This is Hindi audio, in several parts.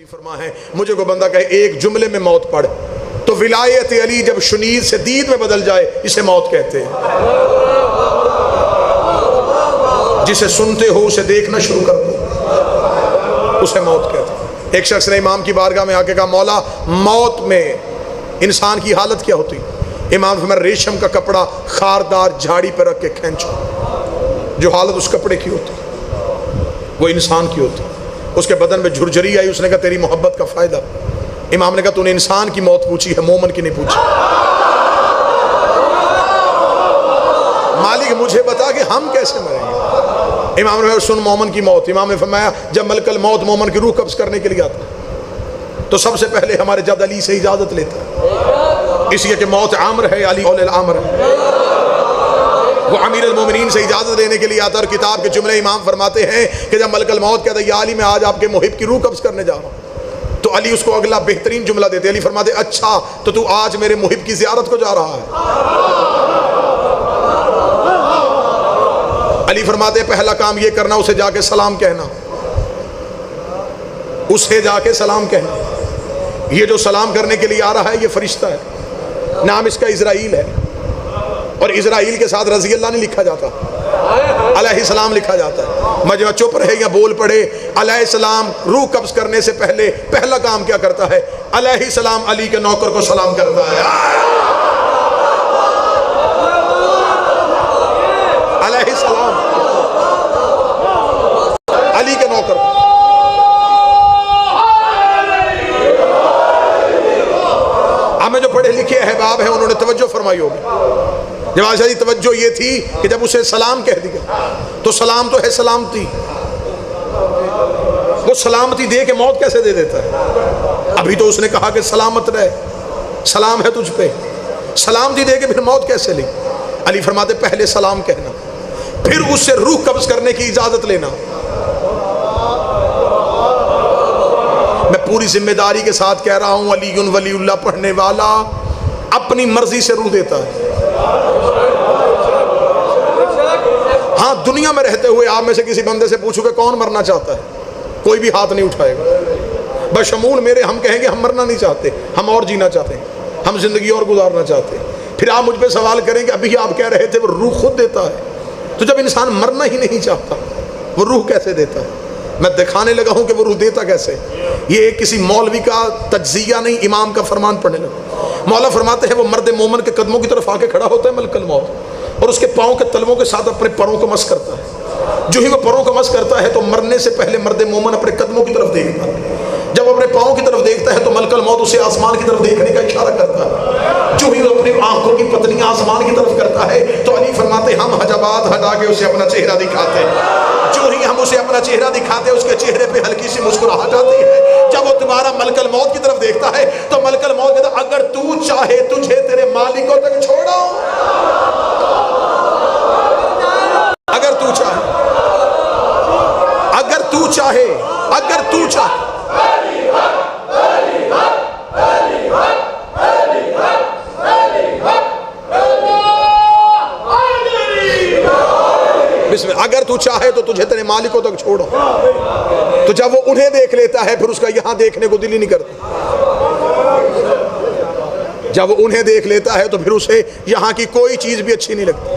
फरमा है, मुझे को बंदा कहे एक जुमले में मौत पढ़, तो विलायत अली जब शुनीद से दीद में बदल जाए इसे मौत कहते हैं। जिसे सुनते हो उसे देखना शुरू कर दो, उसे मौत कहते हैं। एक शख्स ने इमाम की बारगाह में आके कहा, मौला मौत में इंसान की हालत क्या होती? इमाम फरमाया, रेशम का कपड़ा खारदार झाड़ी पर रख के खींचो, जो हालत उस कपड़े की होती वो इंसान की होती। उसके बदन में झुरझरी आई, उसने कहा तेरी मोहब्बत का फायदा। इमाम ने कहा तूने इंसान की मौत पूछी है, मोमन की नहीं पूछी। मालिक मुझे बता कि हम कैसे मरेंगे। इमाम ने कहा सुन मोमन की मौत। इमाम ने फरमाया, जब मलकल मौत मोमन की रूह कब्ज करने के लिए आता तो सबसे पहले हमारे जद अली से इजाजत लेता है, इसलिए कि मौत आमर है, अली औल आमर है। वो अमीर अल मोमिनीन से इजाजत लेने के लिए आता और किताब के जुमले इमाम फरमाते हैं कि जब मलकल मौत कहता है या अली मैं आज आपके मुहिब की रूह कब्ज करने जा रहा हूँ, तो अली उसको अगला बेहतरीन जुमला देते। अली फरमाते अच्छा तो तू आज मेरे मुहिब की जियारत को जा रहा है। अली फरमाते पहला काम ये करना, उसे जाके सलाम कहना, उसे जाके सलाम कहना। ये जो सलाम करने के लिए आ रहा है ये फरिश्ता है, नाम इसका इजराइल है, और इजराइल के साथ रज़ी अल्लाह नहीं लिखा जाता, अलैहिस्सलाम लिखा जाता है। मजमा चुप रहे या बोल पड़े, अलैहिस्सलाम रूह कब्ज करने से पहले पहला काम क्या करता है? अलैहिस्सलाम अली के नौकर को सलाम करता है। अलैहिस्सलाम अली के नौकर। हमें जो पढ़े लिखे अहबाब हैं उन्होंने तवज्जो फरमाई होगी। जवाब शादी तवज्जो ये थी कि जब उसे सलाम कह दिया तो सलाम तो है सलामती, वो सलामती दे के मौत कैसे दे देता है? अभी तो उसने कहा कि सलामत रहे, सलाम है तुझ पे, सलामती दे के फिर मौत कैसे ली? अली फरमाते पहले सलाम कहना, फिर उससे रूह कब्ज करने की इजाजत लेना। मैं पूरी जिम्मेदारी के साथ कह रहा हूं, अलीयुन वलीउल्लाह पढ़ने वाला अपनी मर्जी से रूह देता है। हाँ, दुनिया में रहते हुए आप में से किसी बंदे से पूछोगे कौन मरना चाहता है, कोई भी हाथ नहीं उठाएगा। बशमूल मेरे हम कहेंगे हम मरना नहीं चाहते, हम और जीना चाहते हैं, हम जिंदगी और गुजारना चाहते हैं। फिर आप मुझ पे सवाल करेंगे अभी आप कह रहे थे वो रूह खुद देता है, तो जब इंसान मरना ही नहीं चाहता वो रूह कैसे देता है? मैं दिखाने लगा हूं कि वो रूह देता कैसे। ये किसी मौलवी का तज्जिया नहीं, इमाम का फरमान पढ़ने लगा। मौला फरमाते हैं वो मर्द मोमन के कदमों की तरफ आके खड़ा होता है मलकल मौत, और उसके पाँव के तलवों के साथ अपने परों को मस करता है। जो ही वो परों को मस करता है तो मरने से पहले मर्द मोमन अपने कदमों की तरफ देखता है। जब अपने पाँव की तरफ देखता है तो मलकल मौत उसे आसमान की तरफ देखने का इशारा करता है। जो ही वो अपनी आंखों की पतलियां आसमान की तरफ करता है तो अली फरमाते हम हजाबात हटा के उसे अपना चेहरा दिखाते हैं। जो ही हम उसे अपना चेहरा दिखाते हैं उसके चेहरे पे हल्की सी मुस्कुराहट आती है। जब वो तुम्हारा मलकल मौत की तरफ देखता है तो मलकल मौत कहता है अगर तू चाहे तुझे तेरे मालिकों तक छोड़ो, अगर तू चाहे, अगर तू चाहे, अगर तू चाहे, अगर तू चाहे तो तुझे तेरे मालिकों तक छोड़ो। तो जब वो उन्हें देख लेता है फिर उसका यहां देखने को दिल ही नहीं करता। जब वो उन्हें देख लेता है तो फिर उसे यहां की कोई चीज भी अच्छी नहीं लगती।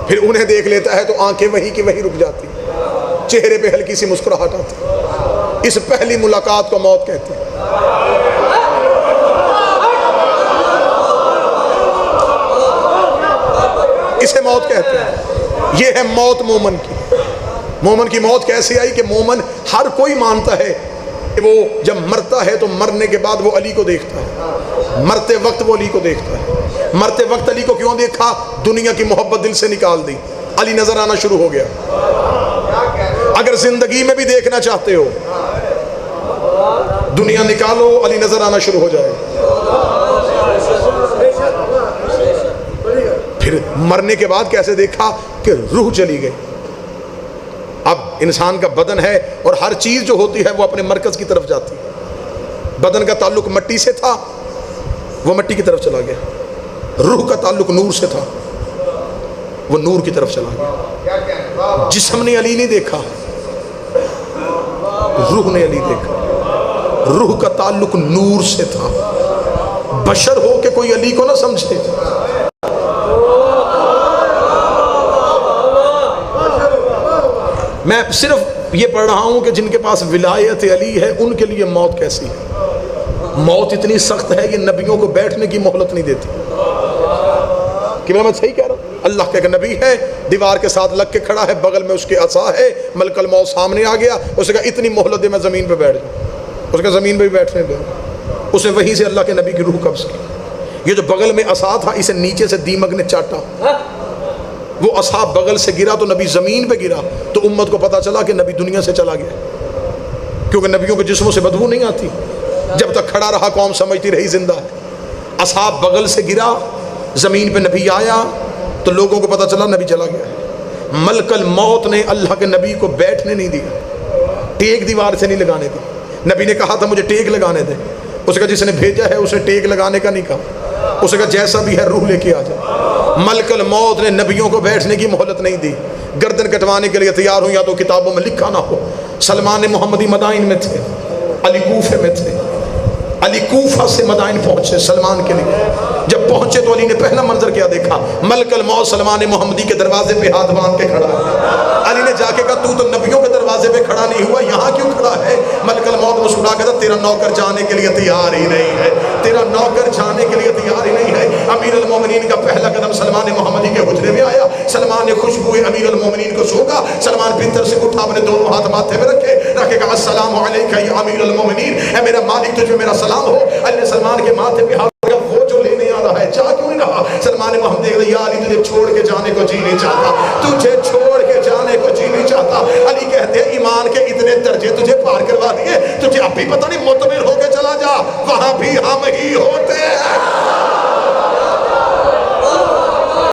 फिर उन्हें देख लेता है तो आंखें वहीं की वहीं रुक जाती, चेहरे पे हल्की सी मुस्कुराहट आती। इस पहली मुलाकात को मौत कहते हैं। इसे मौत कहते हैं। ये है मौत मोमन की। मोमन की मौत कैसे आई कि मोमन हर कोई मानता है कि वो जब मरता है तो मरने के बाद वो अली को देखता है, मरते वक्त वो अली को देखता है। मरते वक्त अली को क्यों देखा? दुनिया की मोहब्बत दिल से निकाल दी, अली नजर आना शुरू हो गया। अगर जिंदगी में भी देखना चाहते हो, दुनिया निकालो, अली नजर आना शुरू हो जाएगा। फिर मरने के बाद कैसे देखा कि रूह चली गई। अब इंसान का बदन है और हर चीज जो होती है वो अपने मरकज की तरफ जाती है। बदन का ताल्लुक मट्टी से था, वो मट्टी की तरफ चला गया। रूह का ताल्लुक नूर से था, वो नूर की तरफ चला गया। जिस्म ने अली नहीं देखा, रूह ने अली देखा। रूह का ताल्लुक नूर से था। बशर हो के कोई अली को ना समझे। मैं सिर्फ ये पढ़ रहा हूं कि जिनके पास विलायत अली है उनके लिए मौत कैसी है। मौत इतनी सख्त है कि नबियों को बैठने की मोहलत नहीं देती। कि मैं सही कह रहा हूं? अल्लाह का एक नबी है, दीवार के साथ लग के खड़ा है, बगल में उसके असा है, मलकल मौत सामने आ गया, उसने कहा इतनी मोहलत दे मैं ज़मीन पे बैठ जाऊँ। उसका ज़मीन पे भी बैठने दो। उसने वहीं से अल्लाह के नबी की रूह कब्ज़ की। ये जो बगल में असा था इसे नीचे से दीमक ने चाटा, वो असा बगल से गिरा तो नबी ज़मीन पे गिरा, तो उम्मत को पता चला कि नबी दुनिया से चला गया, क्योंकि नबियों के जिस्मों से बदबू नहीं आती। जब तक खड़ा रहा कौम समझती रही जिंदा है। असा बगल से गिरा, ज़मीन पे नबी आया तो लोगों को पता चला नबी चला गया। मलकल मौत ने अल्लाह के नबी को बैठने नहीं दिया, टेक दीवार से नहीं लगाने दी। नबी ने कहा था मुझे टेक लगाने दे, उसका जिसने भेजा है उसने टेक लगाने का नहीं कहा, उसका जैसा भी है रूह लेके आ जा। मलकल मौत ने नबियों को बैठने की मोहलत नहीं दी। गर्दन कटवाने के लिए तैयार हो, या तो किताबों में लिखा ना हो। सलमान मोहम्मदी मदाइन में थे, अली कूफे में थे। अली कूफा से मदाइन पहुंचे सलमान के लिए। जब पहुंचे तो अली ने पहला मंजर क्या देखा? मलकल मौत सलमान मोहम्मदी के दरवाजे पे हाथ बांध के खड़ा है। अली ने जाके कहा तू तो नबियों के दरवाजे पे खड़ा नहीं हुआ, यहाँ क्यों खड़ा है? मलकल मौत मुस्कुरा के कहा तेरा नौकर जाने के लिए तैयार ही नहीं है, तेरा नौकर जाने के लिए तैयार ही नहीं है। अमीर अल मोमिनीन का पहला कदम सलमान मोहम्मदी के हुजरे में आया। सलमान ने खुशबू अमीर अल मोमिनीन को सूंघा। सलमान बिस्तर से उठा, अपने दोनों हाथ माथे में रखे कहा अस्सलामु अलैका या अमीर अल मोमिनीन, है मेरा मालिक तुझे मेरा सलाम हो। अली ने सलमान के माथे पे हाथ रखा, वो जो लेने आ रहा है जा क्यों नहीं रहा? सलमान ने मोहम्मद देख लिया, अली तुझे छोड़ के जाने को जी नहीं चाहता, तुझे छोड़ के जाने को जी नहीं चाहता। अली कहते हैं ईमान के इतने दर्जे तुझे पार करवा दिए, तुझे अब भी पता नहीं मुतमिर होके चला जा, वहां भी हम ही होते हैं।